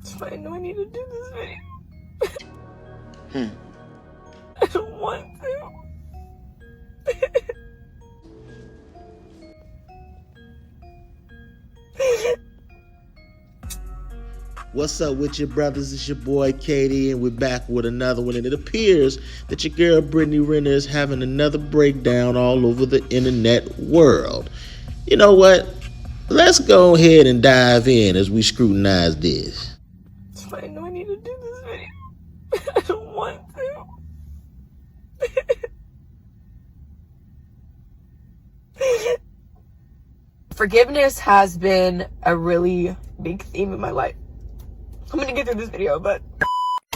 So I know I need to do this video. I don't want to. What's up with your brothers? It's your boy Katie, and we're back with another one. And it appears that your girl Brittany Renner is having another breakdown all over the internet world. You know what? Let's go ahead and dive in as we scrutinize this. So I know I need to do this video. I don't want to. Forgiveness has been a really big theme in my life. I'm gonna get through this video, but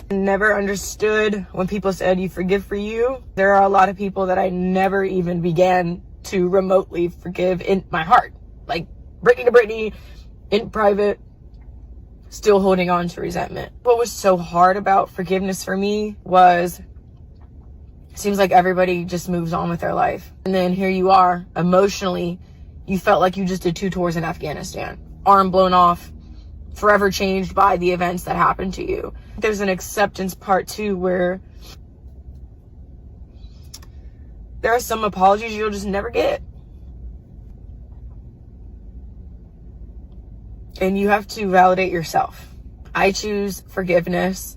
never understood when people said you forgive for you. There are a lot of people that I never even began to remotely forgive in my heart. Like Brittany to Brittany, in private, still holding on to resentment. What was so hard about forgiveness for me was, it seems like everybody just moves on with their life. And then here you are, emotionally, you felt like you just did 2 tours in Afghanistan. Arm blown off, forever changed by the events that happened to you. There's an acceptance part too, where there are some apologies you'll just never get. And you have to validate yourself. I choose forgiveness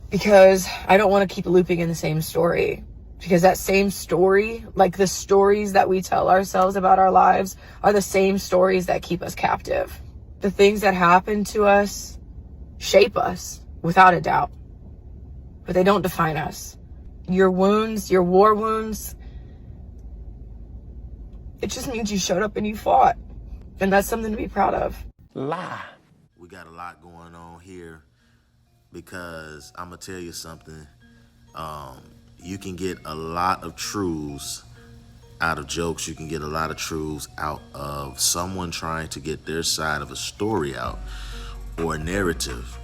because I don't want to keep looping in the same story. Because that same story, like the stories that we tell ourselves about our lives, are the same stories that keep us captive. The things that happen to us shape us, without a doubt, but they don't define us. Your wounds, your war wounds, it just means you showed up and you fought. And that's something to be proud of. Lie. We got a lot going on here because I'm going to tell you something. You can get a lot of truths out of jokes. You can get a lot of truths out of someone trying to get their side of a story out or a narrative.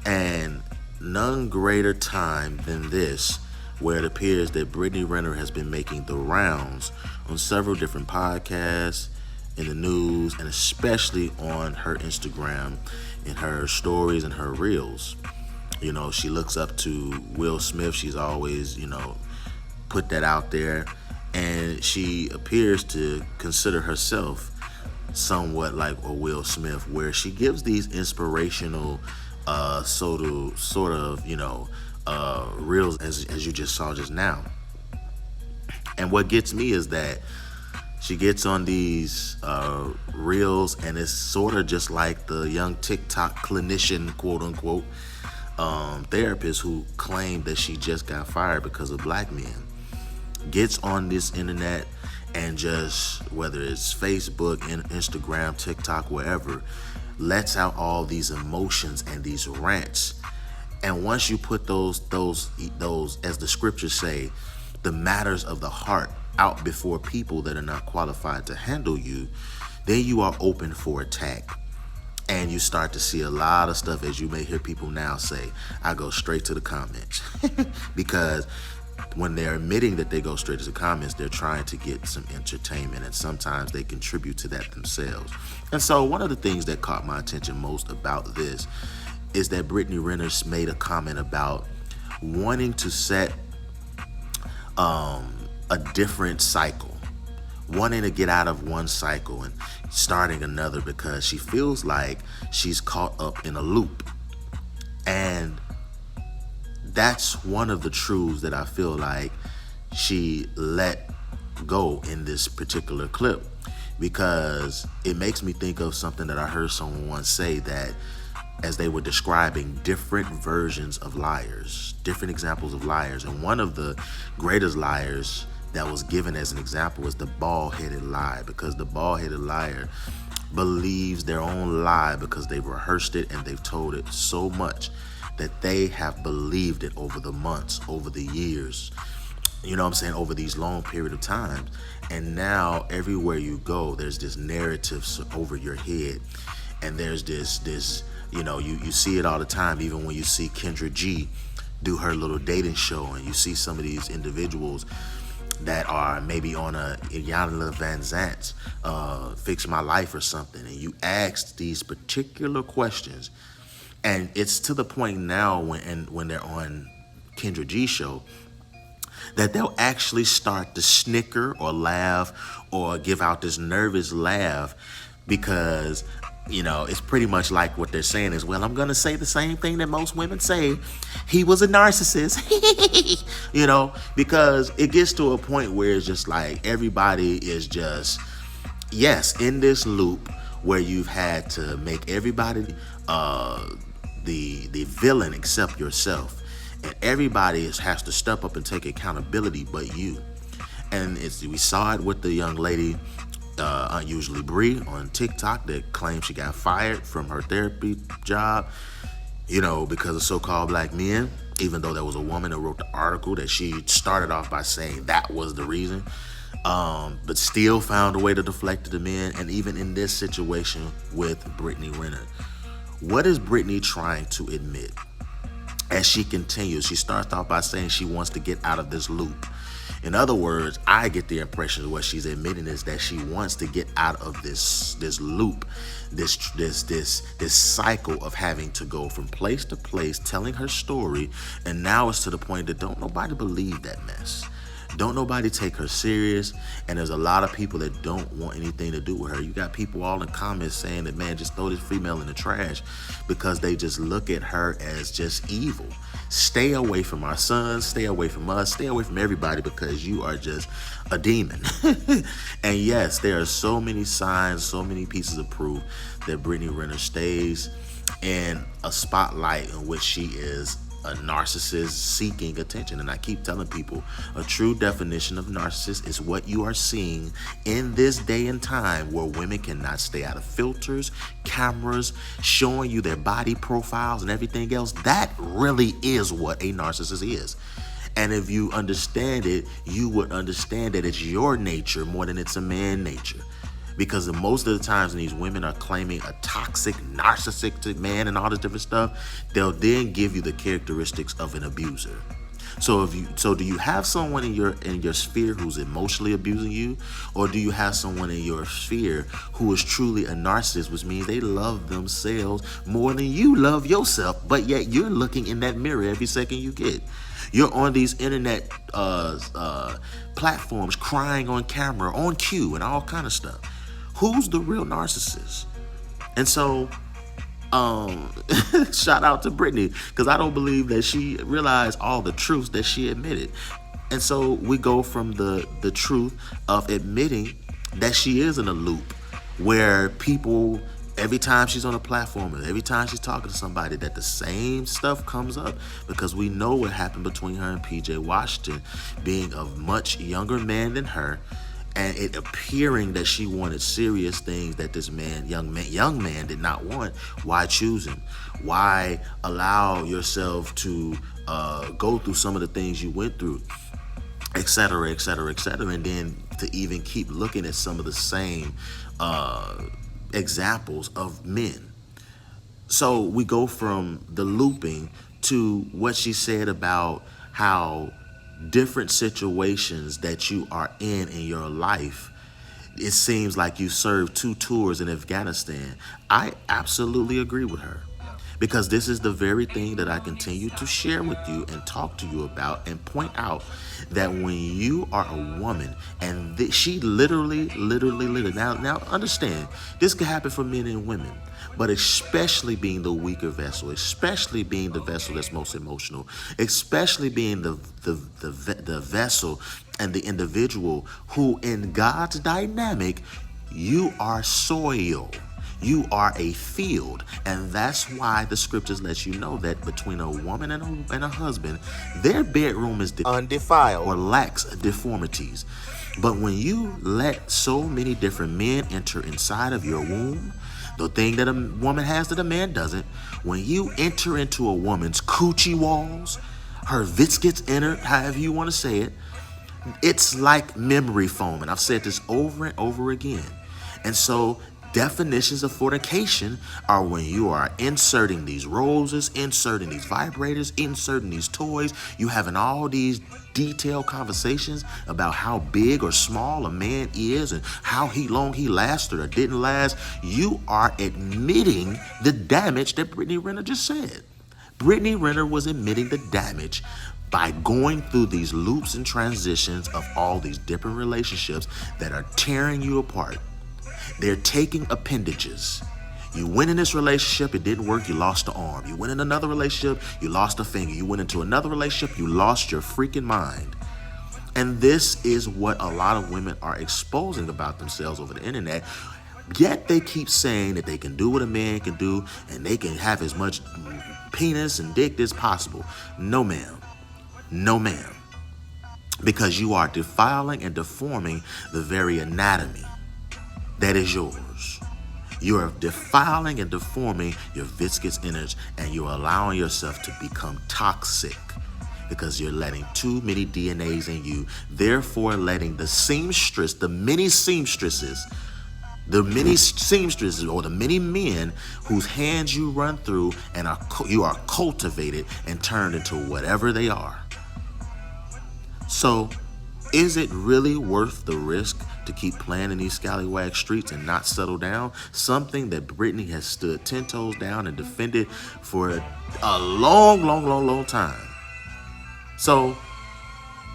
And none greater time than this, where it appears that Brittany Renner has been making the rounds on several different podcasts, in the news, and especially on her Instagram, in her stories and her reels. You know, she looks up to Will Smith. She's always, put that out there. And she appears to consider herself somewhat like a Will Smith, where she gives these inspirational sort of reels as you just saw just now. And what gets me is that she gets on these reels, and it's sort of just like the young TikTok clinician, quote unquote, therapist who claimed that she just got fired because of black men. Gets on this internet and just, whether it's Facebook, Instagram, TikTok, wherever, lets out all these emotions and these rants. And once you put those, as the scriptures say, the matters of the heart out before people that are not qualified to handle you, then you are open for attack. And you start to see a lot of stuff, as you may hear people now say, I go straight to the comments. Because when they're admitting that they go straight to the comments, they're trying to get some entertainment, and sometimes they contribute to that themselves. And so one of the things that caught my attention most about this is that Brittany Renner made a comment about wanting to set a different cycle, wanting to get out of one cycle and starting another, because she feels like she's caught up in a loop. And that's one of the truths that I feel like she let go in this particular clip, because it makes me think of something that I heard someone once say, that as they were describing different versions of liars, different examples of liars. And one of the greatest liars that was given as an example was the bald-headed lie, because the bald-headed liar believes their own lie because they've rehearsed it and they've told it so much that they have believed it over the months, over the years, over these long period of time. And now everywhere you go, there's this narrative over your head, and there's this you see it all the time. Even when you see Kendra G do her little dating show, and you see some of these individuals that are maybe on a Iyanla Van Zant's Fix My Life or something, and you ask these particular questions, and it's to the point now when they're on Kendra G show that they'll actually start to snicker or laugh or give out this nervous laugh because, it's pretty much like what they're saying is, well, I'm going to say the same thing that most women say. He was a narcissist, because it gets to a point where it's just like everybody is just, yes, in this loop where you've had to make everybody the villain except yourself. And everybody has to step up and take accountability but you. And we saw it with the young lady, Unusually Bree, on TikTok that claimed she got fired from her therapy job, because of so-called black men, even though there was a woman that wrote the article that she started off by saying that was the reason, but still found a way to deflect to the men. And even in this situation with Brittany Renner, what is Brittany trying to admit? As she continues, she starts off by saying she wants to get out of this loop. In other words, I get the impression of what she's admitting is that she wants to get out of this loop, this cycle of having to go from place to place, telling her story, and now it's to the point that don't nobody believe that mess. Don't nobody take her serious, and there's a lot of people that don't want anything to do with her. You got people all in comments saying that, man, just throw this female in the trash because they just look at her as just evil. Stay away from our sons, stay away from us, stay away from everybody because you are just a demon. And yes, there are so many signs, so many pieces of proof that Brittany Renner stays in a spotlight in which she is a narcissist seeking attention. And I keep telling people, a true definition of narcissist is what you are seeing in this day and time where women cannot stay out of filters, cameras, showing you their body profiles and everything else. That really is what a narcissist is. And if you understand it, you would understand that it's your nature more than it's a man nature. Because most of the times when these women are claiming a toxic, narcissistic man and all this different stuff, they'll then give you the characteristics of an abuser. So do you have someone in your sphere who's emotionally abusing you, or do you have someone in your sphere who is truly a narcissist, which means they love themselves more than you love yourself, but yet you're looking in that mirror every second you get. You're on these internet platforms crying on camera, on cue, and all kind of stuff. Who's the real narcissist? And so, shout out to Brittany, because I don't believe that she realized all the truths that she admitted. And so we go from the truth of admitting that she is in a loop where people, every time she's on a platform and every time she's talking to somebody, that the same stuff comes up, because we know what happened between her and PJ Washington, being a much younger man than her, and it appearing that she wanted serious things that this young man did not want. Why choose him? Why allow yourself to go through some of the things you went through, et cetera, et cetera, et cetera, and then to even keep looking at some of the same examples of men. So we go from the looping to what she said about how different situations that you are in your life, it seems like you served 2 tours in Afghanistan. I absolutely agree with her, because this is the very thing that I continue to share with you and talk to you about and point out, that when you are a woman, and she literally, now understand, this can happen for men and women, but especially being the weaker vessel, especially being the vessel that's most emotional, especially being the vessel and the individual who, in God's dynamic, you are soil. You are a field. And that's why the scriptures let you know that between a woman and a husband, their bedroom is undefiled or lacks deformities. But when you let so many different men enter inside of your womb, the thing that a woman has that a man doesn't, when you enter into a woman's coochie walls, her viscous inner, however you want to say it, it's like memory foam. And I've said this over and over again. And so definitions of fornication are when you are inserting these roses, inserting these vibrators, inserting these toys. You having all these detailed conversations about how big or small a man is and how long he lasted or didn't last. You are admitting the damage that Brittany Renner just said. Brittany Renner was admitting the damage by going through these loops and transitions of all these different relationships that are tearing you apart. They're taking appendages. You went in this relationship, it didn't work, you lost the arm. You went in another relationship, you lost a finger. You went into another relationship, you lost your freaking mind. And this is what a lot of women are exposing about themselves over the internet. Yet they keep saying that they can do what a man can do and they can have as much penis and dick as possible. No, ma'am. No, ma'am. Because you are defiling and deforming the very anatomy that is yours. You are defiling and deforming your viscous innards, and you're allowing yourself to become toxic because you're letting too many DNAs in you, therefore letting the seamstress, the many seamstresses or the many men whose hands you run through and you are cultivated and turned into whatever they are. So, is it really worth the risk to keep playing in these scallywag streets and not settle down? Something that Brittany has stood 10 toes down and defended for a long time. So,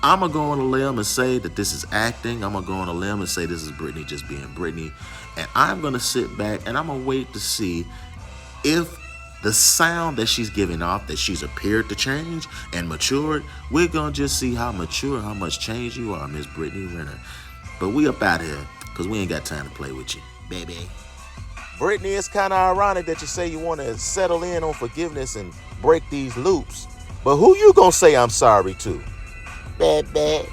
I'm going to go on a limb and say that this is acting. I'm going to go on a limb and say this is Brittany just being Brittany. And I'm going to sit back and I'm going to wait to see if the sound that she's giving off, that she's appeared to change and matured, we're going to just see how mature, how much change you are, Miss Brittany Renner. But we up out here because we ain't got time to play with you, baby. Brittany, it's kind of ironic that you say you want to settle in on forgiveness and break these loops. But who you going to say I'm sorry to? Baby.